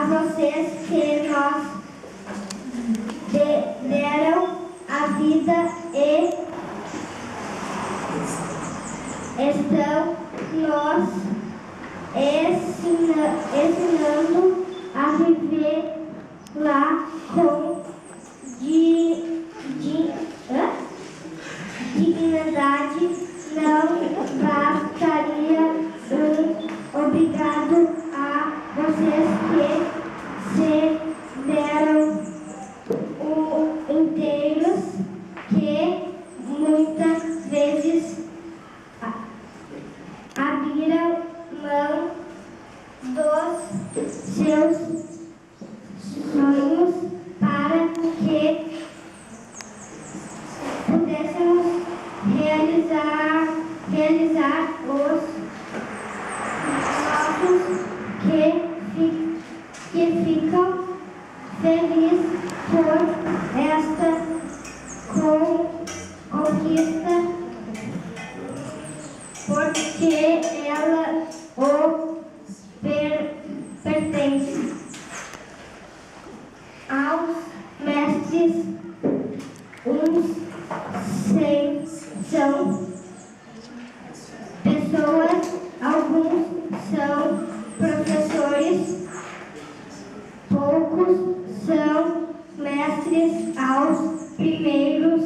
vocês que nos deram a vida e estão nos ensinando a viver lá com dignidade. Não bastaria obrigado a vocês que se deram inteiros, que muitas vezes abriram mão dos seus sonhos para que pudéssemos realizar os nossos que ficam felizes por esta conquista, porque ela o pertence. Aos mestres, são pessoas, alguns são professores, poucos são mestres. Aos primeiros